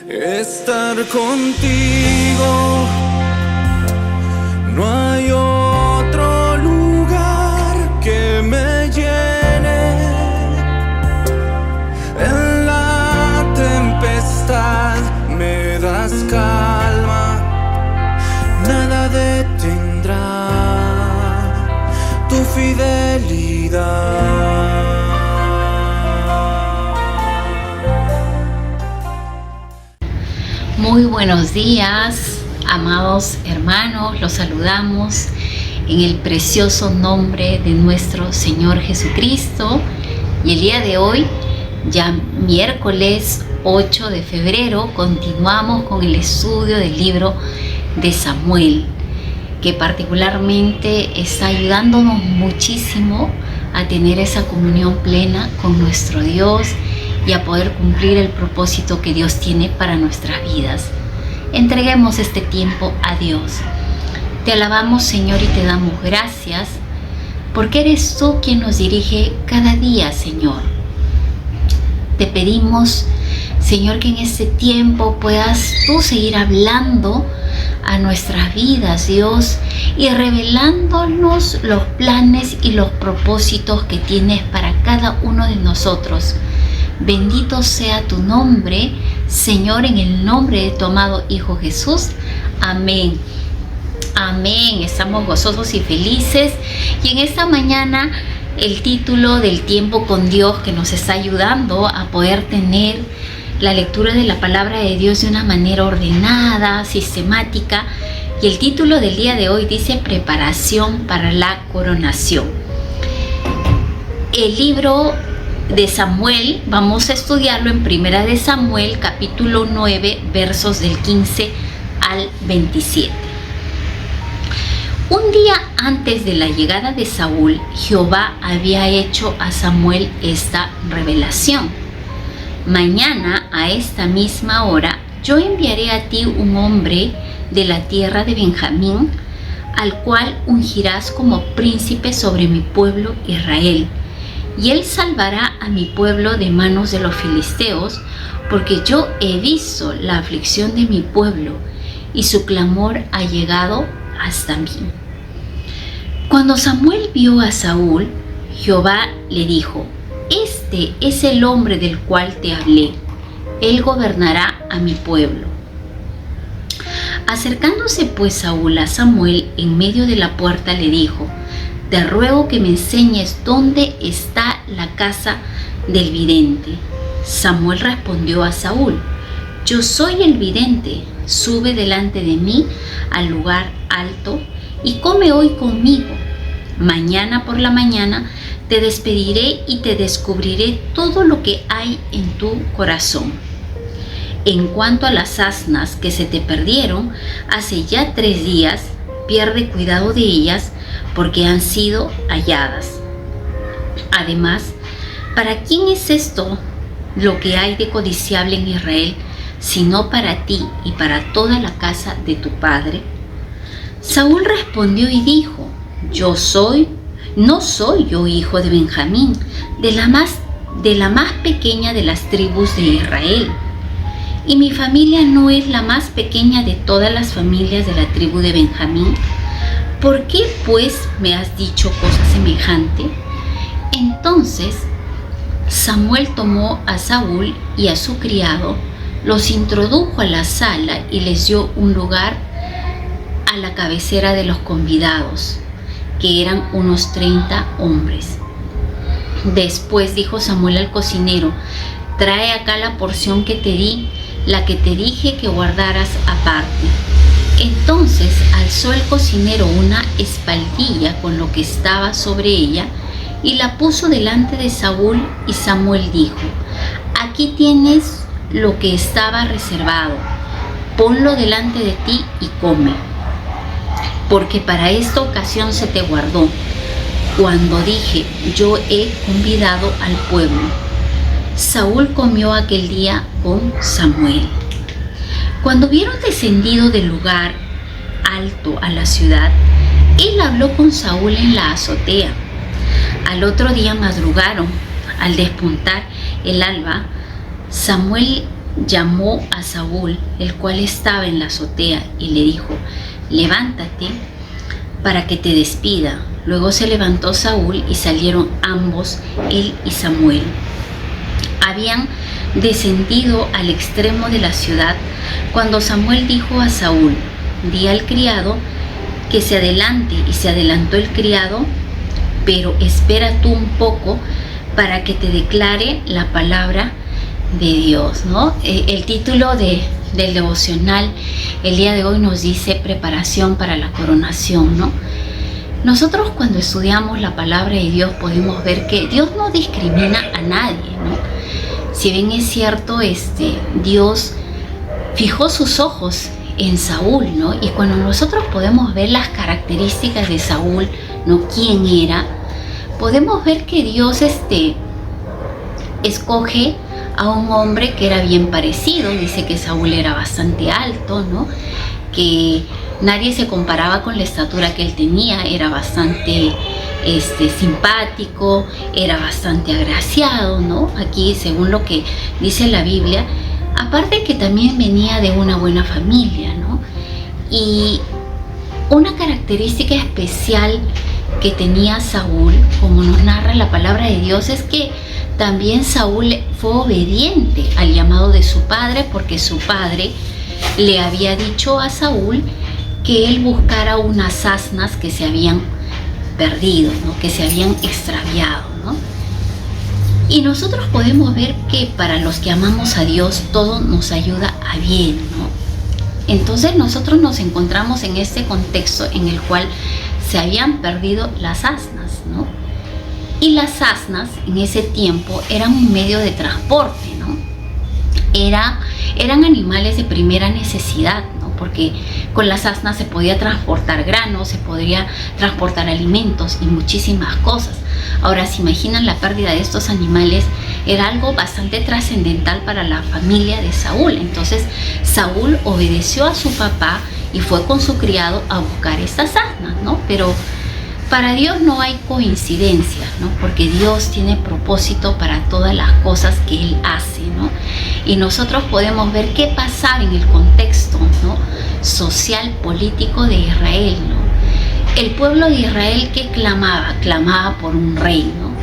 estar contigo. No hay otro lugar que me llene. En la tempestad me das calma, nada detendrá tu fidelidad. Muy buenos días, amados hermanos, los saludamos en el precioso nombre de nuestro Señor Jesucristo. Y el día de hoy, ya miércoles 8 de febrero, continuamos con el estudio del libro de Samuel, que particularmente está ayudándonos muchísimo a tener esa comunión plena con nuestro Dios y a poder cumplir el propósito que Dios tiene para nuestras vidas. Entreguemos este tiempo a Dios. Te alabamos, Señor, y te damos gracias porque eres tú quien nos dirige cada día, Señor. Te pedimos, Señor, que en este tiempo puedas tú seguir hablando a nuestras vidas, Dios, y revelándonos los planes y los propósitos que tienes para cada uno de nosotros. Bendito sea tu nombre, Señor, en el nombre de tu amado Hijo Jesús. Amén. Amén. Estamos gozosos y felices. Y en esta mañana el título del tiempo con Dios, que nos está ayudando a poder tener la lectura de la palabra de Dios de una manera ordenada, sistemática. Y el título del día de hoy dice: Preparación para la coronación. El libro de Samuel, vamos a estudiarlo en Primera de Samuel, capítulo 9, versos del 15 al 27. Un día antes de la llegada de Saúl, Jehová había hecho a Samuel esta revelación: mañana a esta misma hora yo enviaré a ti un hombre de la tierra de Benjamín, al cual ungirás como príncipe sobre mi pueblo Israel. Y él salvará a mi pueblo de manos de los filisteos, porque yo he visto la aflicción de mi pueblo, y su clamor ha llegado hasta mí. Cuando Samuel vio a Saúl, Jehová le dijo: Este es el hombre del cual te hablé, él gobernará a mi pueblo. Acercándose pues Saúl a Samuel en medio de la puerta, le dijo: Te ruego que me enseñes dónde está la casa del vidente. Samuel respondió a Saúl: Yo soy el vidente, sube delante de mí al lugar alto y come hoy conmigo. Mañana por la mañana te despediré y te descubriré todo lo que hay en tu corazón. En cuanto a las asnas que se te perdieron hace ya 3 días, pierde cuidado de ellas, porque han sido halladas. Además, ¿para quién es esto lo que hay de codiciable en Israel, sino para ti y para toda la casa de tu padre? Saúl respondió y dijo: no soy yo hijo de Benjamín, de la más pequeña de las tribus de Israel, y mi familia no es la más pequeña de todas las familias de la tribu de Benjamín. ¿Por qué pues me has dicho cosa semejante? Entonces Samuel tomó a Saúl y a su criado, los introdujo a la sala y les dio un lugar a la cabecera de los convidados, que eran unos 30 hombres. Después dijo Samuel al cocinero: Trae acá la porción que te di, la que te dije que guardaras aparte. Entonces alzó el cocinero una espaldilla con lo que estaba sobre ella y la puso delante de Saúl, y Samuel dijo: Aquí tienes lo que estaba reservado, ponlo delante de ti y come, porque para esta ocasión se te guardó, cuando dije: Yo he convidado al pueblo. Saúl comió aquel día con Samuel. Cuando hubieron descendido del lugar alto a la ciudad, él habló con Saúl en la azotea. Al otro día madrugaron. Al despuntar el alba, Samuel llamó a Saúl, el cual estaba en la azotea, y le dijo: levántate para que te despida. Luego se levantó Saúl y salieron ambos, él y Samuel. Habían descendido al extremo de la ciudad cuando Samuel dijo a Saúl: di al criado que se adelante. Y se adelantó el criado, pero espera tú un poco para que te declare la palabra de Dios, ¿no? El título del devocional el día de hoy nos dice: preparación para la coronación, ¿no? Nosotros cuando estudiamos la palabra de Dios podemos ver que Dios no discrimina a nadie, ¿no? Si bien es cierto, Dios fijó sus ojos en Saúl, ¿no? Y cuando nosotros podemos ver las características de Saúl, ¿no? ¿Quién era? Podemos ver que Dios escoge a un hombre que era bien parecido. Dice que Saúl era bastante alto, ¿no? Que nadie se comparaba con la estatura que él tenía. Era bastante simpático, era bastante agraciado, ¿no? Aquí, según lo que dice la Biblia, aparte que también venía de una buena familia, ¿no? Y una característica especial que tenía Saúl, como nos narra la palabra de Dios, es que también Saúl fue obediente al llamado de su padre, porque su padre le había dicho a Saúl que él buscara unas asnas que se habían perdido, ¿no? Que se habían extraviado, ¿no? Y nosotros podemos ver que para los que amamos a Dios todo nos ayuda a bien, ¿no? Entonces nosotros nos encontramos en este contexto en el cual se habían perdido las asnas, ¿no? Y las asnas en ese tiempo eran un medio de transporte, ¿no? Eran animales de primera necesidad, ¿no? Porque con las asnas se podía transportar granos, se podría transportar alimentos y muchísimas cosas. Ahora, se imaginan la pérdida de estos animales, era algo bastante trascendental para la familia de Saúl. Entonces Saúl obedeció a su papá y fue con su criado a buscar estas asnas, ¿no? Pero para Dios no hay coincidencias, ¿no? Porque Dios tiene propósito para todas las cosas que Él hace, ¿no? Y nosotros podemos ver qué pasaba en el contexto, ¿no? social, político de Israel, ¿no? El pueblo de Israel que clamaba por un rey, ¿no?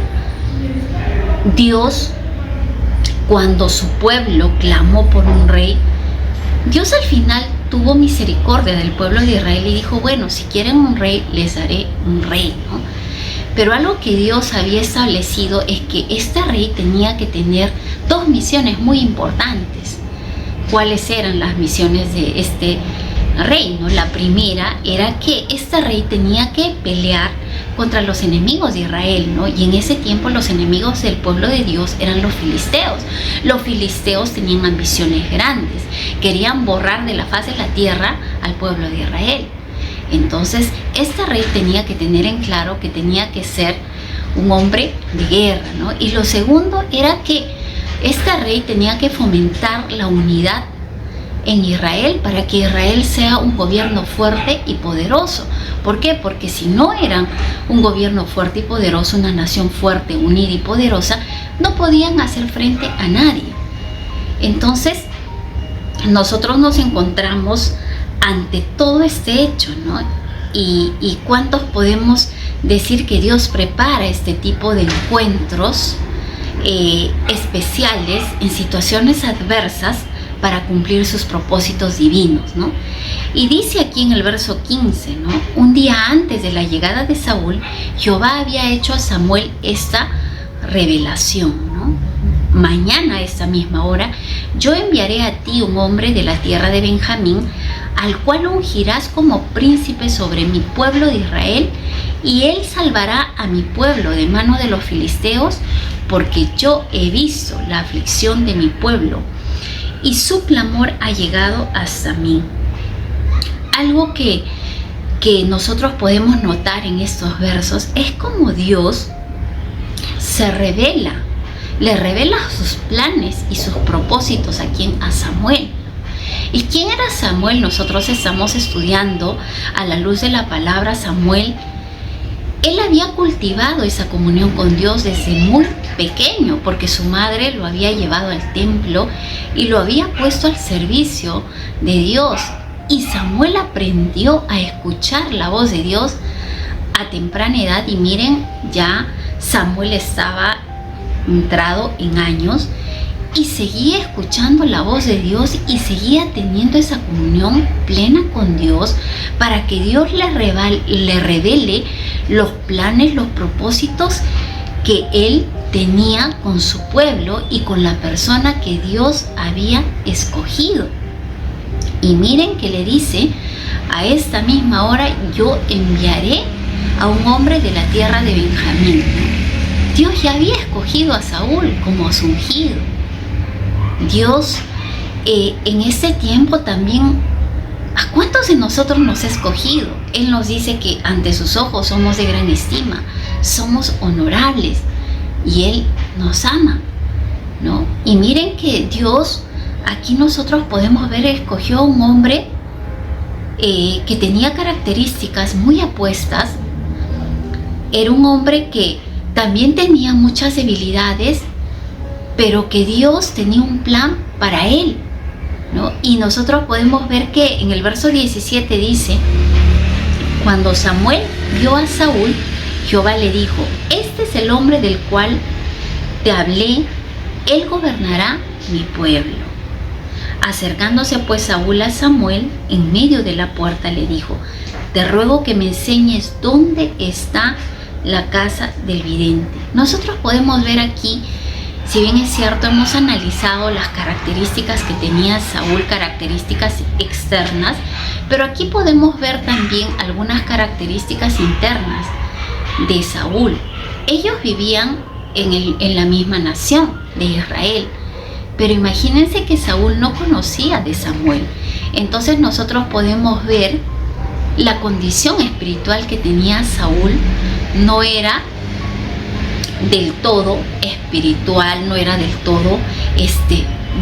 Dios, cuando su pueblo clamó por un rey, Dios al final tuvo misericordia del pueblo de Israel y dijo: bueno, si quieren un rey, les daré un rey, ¿no? Pero algo que Dios había establecido es que este rey tenía que tener dos misiones muy importantes. ¿Cuáles eran las misiones de este rey, ¿no? La primera era que este rey tenía que pelear contra los enemigos de Israel, ¿no? Y en ese tiempo los enemigos del pueblo de Dios eran los filisteos. Los filisteos tenían ambiciones grandes, querían borrar de la faz de la tierra al pueblo de Israel. Entonces este rey tenía que tener en claro que tenía que ser un hombre de guerra, ¿no? Y lo segundo era que este rey tenía que fomentar la unidad en Israel para que Israel sea un gobierno fuerte y poderoso. ¿Por qué? Porque si no eran un gobierno fuerte y poderoso, una nación fuerte, unida y poderosa, no podían hacer frente a nadie. Entonces nosotros nos encontramos ante todo este hecho, ¿no? Y cuántos podemos decir que Dios prepara este tipo de encuentros especiales en situaciones adversas para cumplir sus propósitos divinos, ¿no? Y dice aquí en el verso 15, ¿no? Un día antes de la llegada de Saúl, Jehová había hecho a Samuel esta revelación, ¿no? Mañana a esta misma hora yo enviaré a ti un hombre de la tierra de Benjamín, al cual ungirás como príncipe sobre mi pueblo de Israel, y él salvará a mi pueblo de mano de los filisteos, porque yo he visto la aflicción de mi pueblo y su clamor ha llegado hasta mí. Algo que nosotros podemos notar en estos versos es cómo Dios se revela, le revela sus planes y sus propósitos a Samuel. ¿Y quién era Samuel? Nosotros estamos estudiando a la luz de la palabra. Samuel Él había cultivado esa comunión con Dios desde muy pequeño, porque su madre lo había llevado al templo y lo había puesto al servicio de Dios. Y Samuel aprendió a escuchar la voz de Dios a temprana edad. Y miren, ya Samuel estaba entrado en años y seguía escuchando la voz de Dios y seguía teniendo esa comunión plena con Dios, para que Dios le revele los planes, los propósitos que Él tenía con su pueblo y con la persona que Dios había escogido. Y miren que le dice: a esta misma hora yo enviaré a un hombre de la tierra de Benjamín. Dios ya había escogido a Saúl como su ungido. Dios en ese tiempo también, ¿a cuántos de nosotros nos ha escogido? Él nos dice que ante sus ojos somos de gran estima, somos honorables y Él nos ama, ¿no? Y miren que Dios, aquí nosotros podemos ver, escogió a un hombre que tenía características muy apuestas. Era un hombre que también tenía muchas debilidades, pero que Dios tenía un plan para él, ¿no? Y nosotros podemos ver que en el verso 17 dice: cuando Samuel vio a Saúl, Jehová le dijo: este es el hombre del cual te hablé, él gobernará mi pueblo. Acercándose pues Saúl a Samuel, en medio de la puerta le dijo: te ruego que me enseñes dónde está la casa del vidente. Nosotros podemos ver aquí, si bien es cierto, hemos analizado las características que tenía Saúl, características externas, pero aquí podemos ver también algunas características internas de Saúl. Ellos vivían en la misma nación de Israel, pero imagínense que Saúl no conocía de Samuel. Entonces nosotros podemos ver la condición espiritual que tenía Saúl. No era del todo espiritual, no era del todo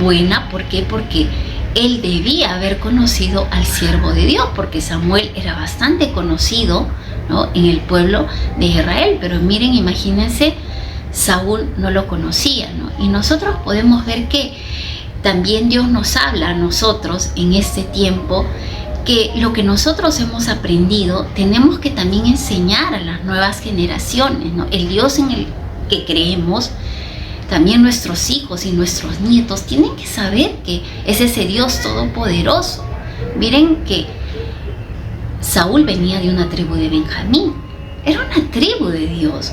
buena. ¿Por qué? Porque él debía haber conocido al siervo de Dios, porque Samuel era bastante conocido, ¿no?, en el pueblo de Israel. Pero miren, imagínense, Saúl no lo conocía, ¿no? Y nosotros podemos ver que también Dios nos habla a nosotros en este tiempo, que lo que nosotros hemos aprendido tenemos que también enseñar a las nuevas generaciones, ¿no? El Dios en el que creemos, también nuestros hijos y nuestros nietos tienen que saber que es ese Dios todopoderoso. Miren que Saúl venía de una tribu de Benjamín, era una tribu de Dios,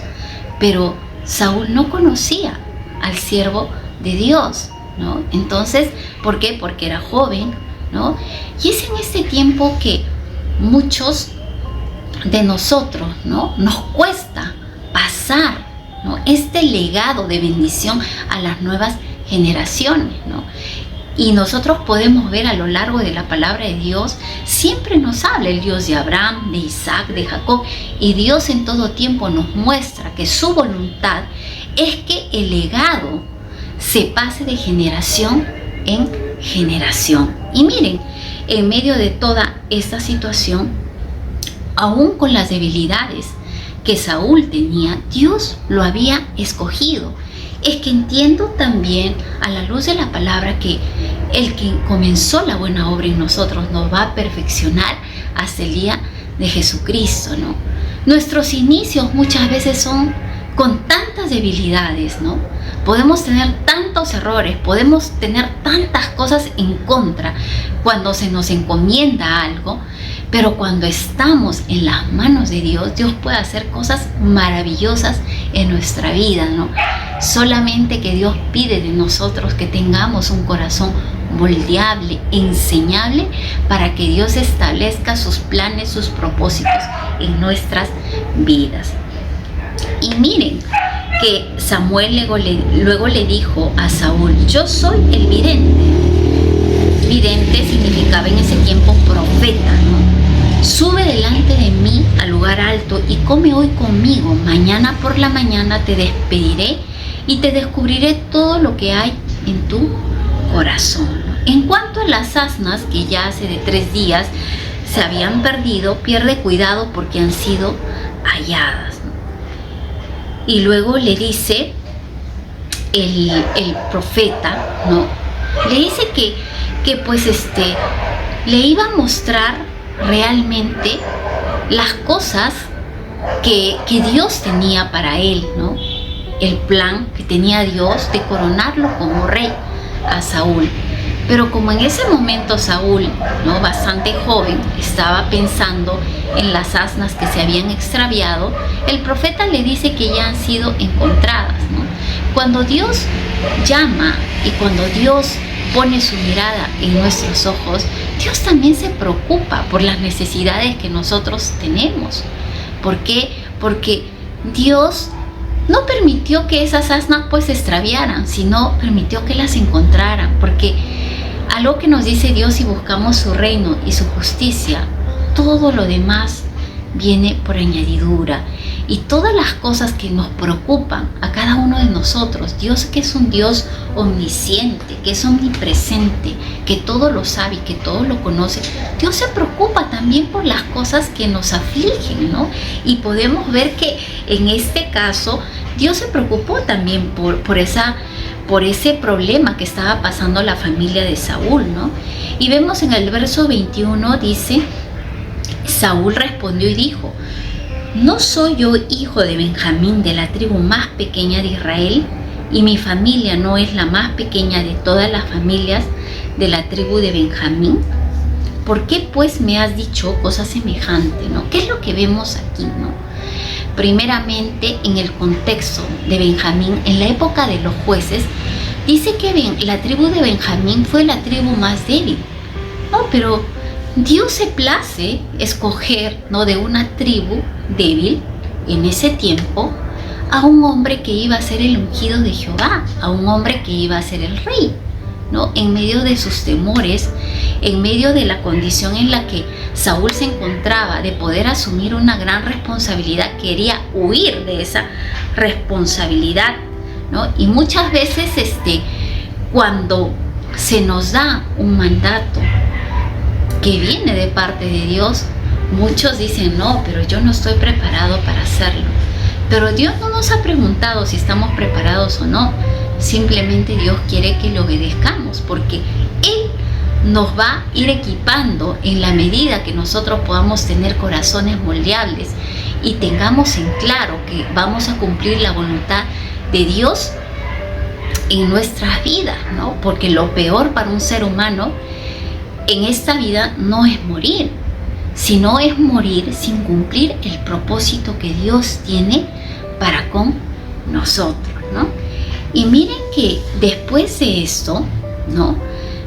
pero Saúl no conocía al siervo de Dios, ¿no? Entonces, ¿por qué? Porque era joven, ¿no? Y es en este tiempo que muchos de nosotros, ¿no?, nos cuesta pasar, ¿no?, este legado de bendición a las nuevas generaciones, ¿no? Y nosotros podemos ver a lo largo de la palabra de Dios, siempre nos habla el Dios de Abraham, de Isaac, de Jacob, y Dios en todo tiempo nos muestra que su voluntad es que el legado se pase de generación en generación. Y miren, en medio de toda esta situación, aún con las debilidades que Saúl tenía, Dios lo había escogido. Es que entiendo también, a la luz de la palabra, que el que comenzó la buena obra en nosotros nos va a perfeccionar hasta el día de Jesucristo, ¿no? Nuestros inicios muchas veces son con tantas debilidades, ¿no? Podemos tener tantos errores, podemos tener tantas cosas en contra cuando se nos encomienda algo, pero cuando estamos en las manos de Dios, Dios puede hacer cosas maravillosas en nuestra vida, ¿no? Solamente que Dios pide de nosotros que tengamos un corazón moldeable, enseñable, para que Dios establezca sus planes, sus propósitos en nuestras vidas. Y miren que Samuel luego le dijo a Saúl: yo soy el vidente. Vidente significaba en ese tiempo profeta, ¿no? Sube delante de mí al lugar alto y come hoy conmigo. Mañana por la mañana te despediré y te descubriré todo lo que hay en tu corazón. En cuanto a las asnas que ya hace de 3 días se habían perdido, pierde cuidado porque han sido halladas. Y luego le dice el profeta, ¿no? Le dice que pues le iba a mostrar realmente las cosas que Dios tenía para él, ¿no? El plan que tenía Dios de coronarlo como rey a Saúl. Pero como en ese momento Saúl, ¿no?, bastante joven, estaba pensando en las asnas que se habían extraviado, el profeta le dice que ya han sido encontradas, ¿no? Cuando Dios llama y cuando Dios pone su mirada en nuestros ojos, Dios también se preocupa por las necesidades que nosotros tenemos. ¿Por qué? Porque Dios no permitió que esas asnas pues se extraviaran, sino permitió que las encontraran, porque algo que nos dice Dios: si buscamos su reino y su justicia, todo lo demás viene por añadidura. Y todas las cosas que nos preocupan a cada uno de nosotros, Dios, que es un Dios omnisciente, que es omnipresente, que todo lo sabe y que todo lo conoce, Dios se preocupa también por las cosas que nos afligen, ¿no? Y podemos ver que en este caso Dios se preocupó también por ese problema que estaba pasando la familia de Saúl, ¿no? Y vemos en el verso 21, dice: Saúl respondió y dijo: ¿no soy yo hijo de Benjamín, de la tribu más pequeña de Israel? Y mi familia no es la más pequeña de todas las familias de la tribu de Benjamín. ¿Por qué pues me has dicho cosa semejante, ¿no? ¿Qué es lo que vemos aquí, no? Primeramente, en el contexto de Benjamín, en la época de los jueces, dice que la tribu de Benjamín fue la tribu más débil, ¿no? Pero Dios se place escoger, ¿no?, de una tribu débil en ese tiempo a un hombre que iba a ser el ungido de Jehová, a un hombre que iba a ser el rey, ¿no? En medio de sus temores, en medio de la condición en la que Saúl se encontraba de poder asumir una gran responsabilidad, quería huir de esa responsabilidad, ¿no? Y muchas veces cuando se nos da un mandato que viene de parte de Dios, muchos dicen: no, pero yo no estoy preparado para hacerlo. Pero Dios no nos ha preguntado si estamos preparados o no. Simplemente Dios quiere que le obedezcamos, porque Él nos va a ir equipando en la medida que nosotros podamos tener corazones moldeables y tengamos en claro que vamos a cumplir la voluntad de Dios en nuestras vidas, ¿no? Porque lo peor para un ser humano en esta vida no es morir, sino es morir sin cumplir el propósito que Dios tiene para con nosotros, ¿no? Y miren que después de esto, ¿no?,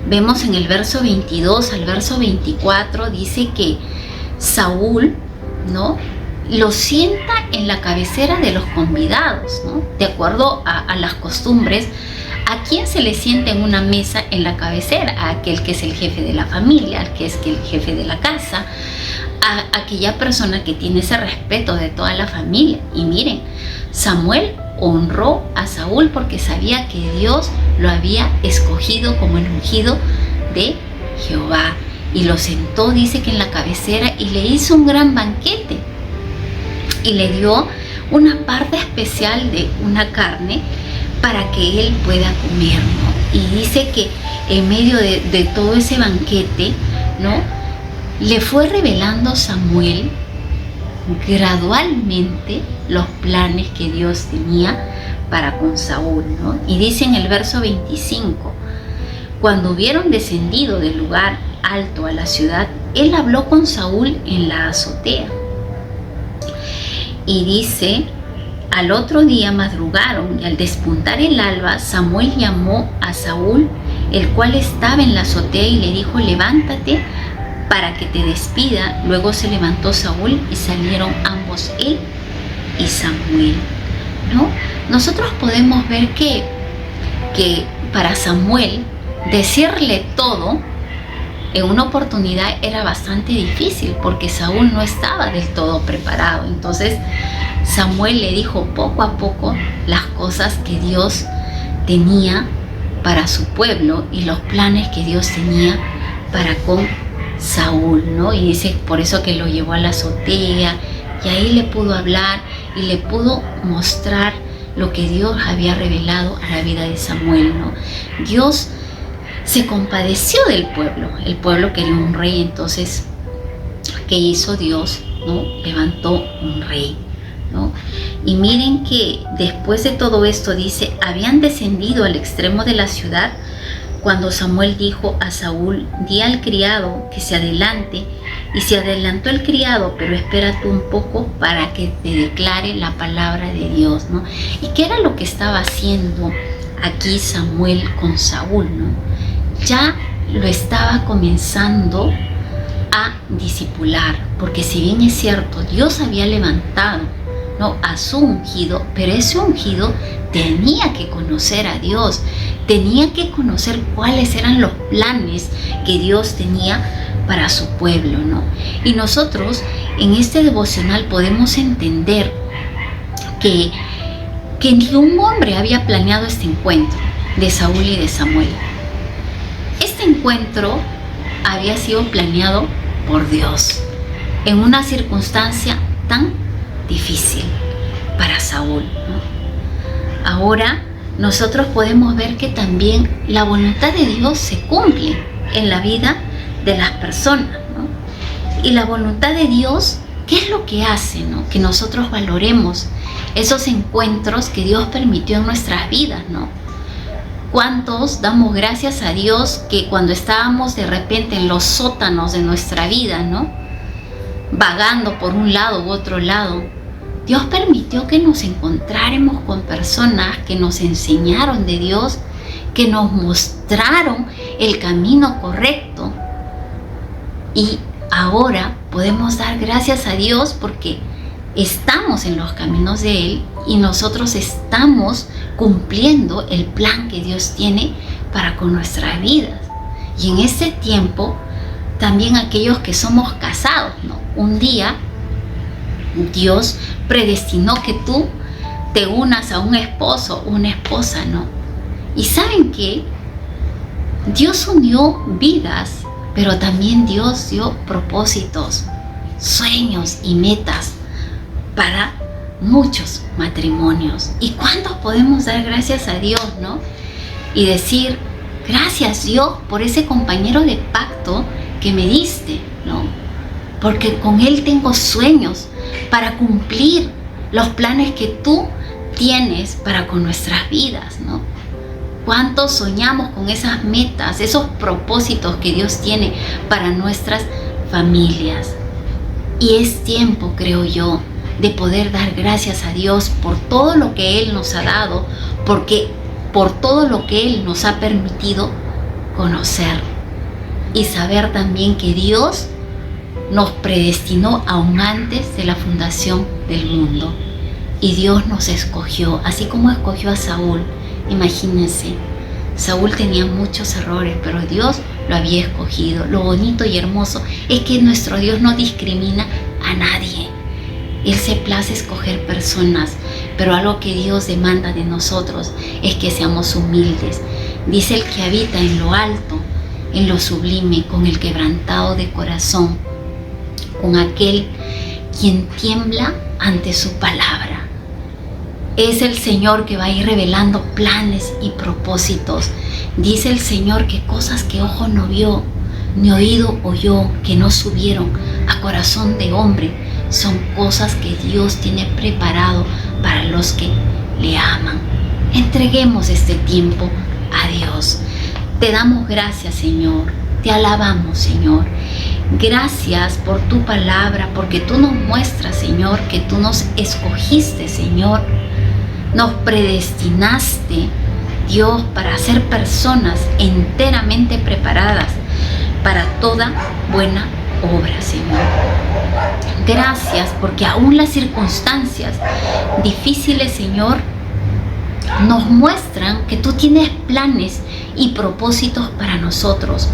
vemos en el verso 22 al verso 24, dice que Saúl, ¿no?, lo sienta en la cabecera de los convidados, ¿no? De acuerdo a las costumbres, ¿a quién se le sienta en una mesa en la cabecera? A aquel que es el jefe de la familia, al que es el jefe de la casa, a aquella persona que tiene ese respeto de toda la familia. Y miren, Samuel honró a Saúl porque sabía que Dios lo había escogido como el ungido de Jehová. Y lo sentó, dice que en la cabecera, y le hizo un gran banquete. Y le dio una parte especial de una carne para que él pueda comer, ¿no? Y dice que en medio de todo ese banquete, ¿no?, le fue revelando Samuel gradualmente los planes que Dios tenía para con Saúl, ¿no? Y dice en el verso 25: cuando hubieron descendido del lugar alto a la ciudad, él habló con Saúl en la azotea. Y dice: al otro día madrugaron, y al despuntar el alba, Samuel llamó a Saúl, el cual estaba en la azotea, y le dijo: levántate para que te despida. Luego se levantó Saúl y salieron ambos, él y Samuel, ¿no? Nosotros podemos ver que para Samuel decirle todo en una oportunidad era bastante difícil, porque Saúl no estaba del todo preparado. Entonces Samuel le dijo poco a poco las cosas que Dios tenía para su pueblo y los planes que Dios tenía para con Saúl, ¿no? Y dice por eso que lo llevó a la azotea, y ahí le pudo hablar y le pudo mostrar lo que Dios había revelado a la vida de Samuel, ¿no? Dios se compadeció del pueblo. El pueblo quería un rey, entonces, ¿qué hizo Dios? ¿No? Levantó un rey, ¿no? Y miren que después de todo esto dice, habían descendido al extremo de la ciudad cuando Samuel dijo a Saúl, di al criado que se adelante, y se adelantó el criado, pero espera tú un poco para que te declare la palabra de Dios, ¿no? ¿Y qué era lo que estaba haciendo aquí Samuel con Saúl, ¿no? Ya lo estaba comenzando a discipular, porque si bien es cierto, Dios había levantado, ¿no?, a su ungido, pero ese ungido tenía que conocer a Dios, tenía que conocer cuáles eran los planes que Dios tenía para su pueblo, ¿no? Y nosotros en este devocional podemos entender que ningún hombre había planeado este encuentro de Saúl y de Samuel. Este encuentro había sido planeado por Dios en una circunstancia tan difícil para Saúl, ¿no? Ahora nosotros podemos ver que también la voluntad de Dios se cumple en la vida de las personas, ¿no? Y la voluntad de Dios, ¿qué es lo que hace, ¿no? Que nosotros valoremos esos encuentros que Dios permitió en nuestras vidas, ¿no? ¿Cuántos damos gracias a Dios que cuando estábamos de repente en los sótanos de nuestra vida, ¿no?, vagando por un lado u otro lado, Dios permitió que nos encontráramos con personas que nos enseñaron de Dios, que nos mostraron el camino correcto? Y ahora podemos dar gracias a Dios porque estamos en los caminos de Él y nosotros estamos cumpliendo el plan que Dios tiene para con nuestras vidas. Y en este tiempo, también aquellos que somos casados, ¿no? Un día Dios predestinó que tú te unas a un esposo o una esposa, ¿no? Y ¿saben qué? Dios unió vidas, pero también Dios dio propósitos, sueños y metas para muchos matrimonios. ¿Y cuántos podemos dar gracias a Dios, no? Y decir, gracias Dios por ese compañero de pacto que me diste, ¿no? Porque con él tengo sueños para cumplir los planes que tú tienes para con nuestras vidas, ¿no? ¿Cuántos soñamos con esas metas, esos propósitos que Dios tiene para nuestras familias? Y es tiempo, creo yo, de poder dar gracias a Dios por todo lo que Él nos ha dado, porque por todo lo que Él nos ha permitido conocer y saber también que Dios nos predestinó aún antes de la fundación del mundo y Dios nos escogió, así como escogió a Saúl. Imagínense, Saúl tenía muchos errores, pero Dios lo había escogido. Lo bonito y hermoso es que nuestro Dios no discrimina a nadie. Él se place escoger personas, pero algo que Dios demanda de nosotros es que seamos humildes. Dice el que habita en lo alto, en lo sublime, con el quebrantado de corazón, con aquel quien tiembla ante su palabra. Es el Señor que va a ir revelando planes y propósitos. Dice el Señor que cosas que ojo no vio, ni oído oyó, que no subieron a corazón de hombre, son cosas que Dios tiene preparado para los que le aman. Entreguemos este tiempo a Dios. Te damos gracias, Señor. Te alabamos, Señor. Gracias por tu palabra, porque tú nos muestras, Señor, que tú nos escogiste, Señor. Nos predestinaste, Dios, para ser personas enteramente preparadas para toda buena obra, Señor. Gracias porque aún las circunstancias difíciles, Señor, nos muestran que tú tienes planes y propósitos para nosotros,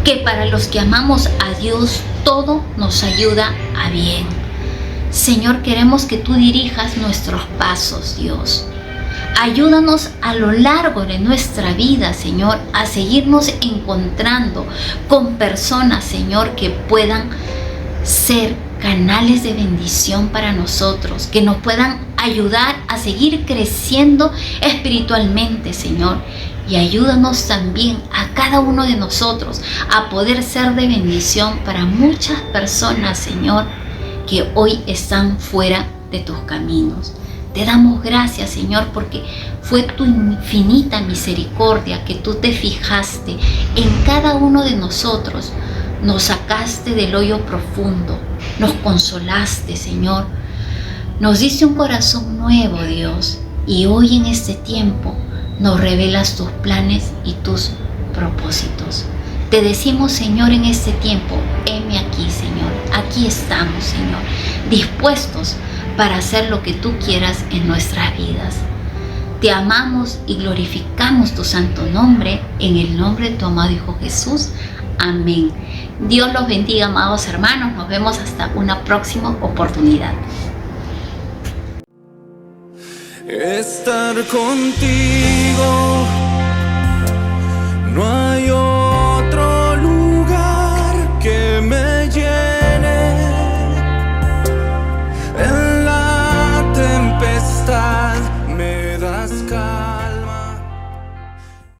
que para los que amamos a Dios todo nos ayuda a bien. Señor, queremos que tú dirijas nuestros pasos, Dios. Ayúdanos a lo largo de nuestra vida, Señor, a seguirnos encontrando con personas, Señor, que puedan ser canales de bendición para nosotros, que nos puedan ayudar a seguir creciendo espiritualmente, Señor. Y ayúdanos también a cada uno de nosotros a poder ser de bendición para muchas personas, Señor, que hoy están fuera de tus caminos. Te damos gracias, Señor, porque fue tu infinita misericordia que tú te fijaste en cada uno de nosotros. Nos sacaste del hoyo profundo, nos consolaste, Señor. Nos diste un corazón nuevo, Dios, y hoy en este tiempo nos revelas tus planes y tus propósitos. Te decimos, Señor, en este tiempo, heme aquí, Señor. Aquí estamos, Señor, dispuestos para hacer lo que tú quieras en nuestras vidas. Te amamos y glorificamos tu santo nombre, en el nombre de tu amado Hijo Jesús. Amén. Dios los bendiga, amados hermanos. Nos vemos hasta una próxima oportunidad. Estar contigo no hay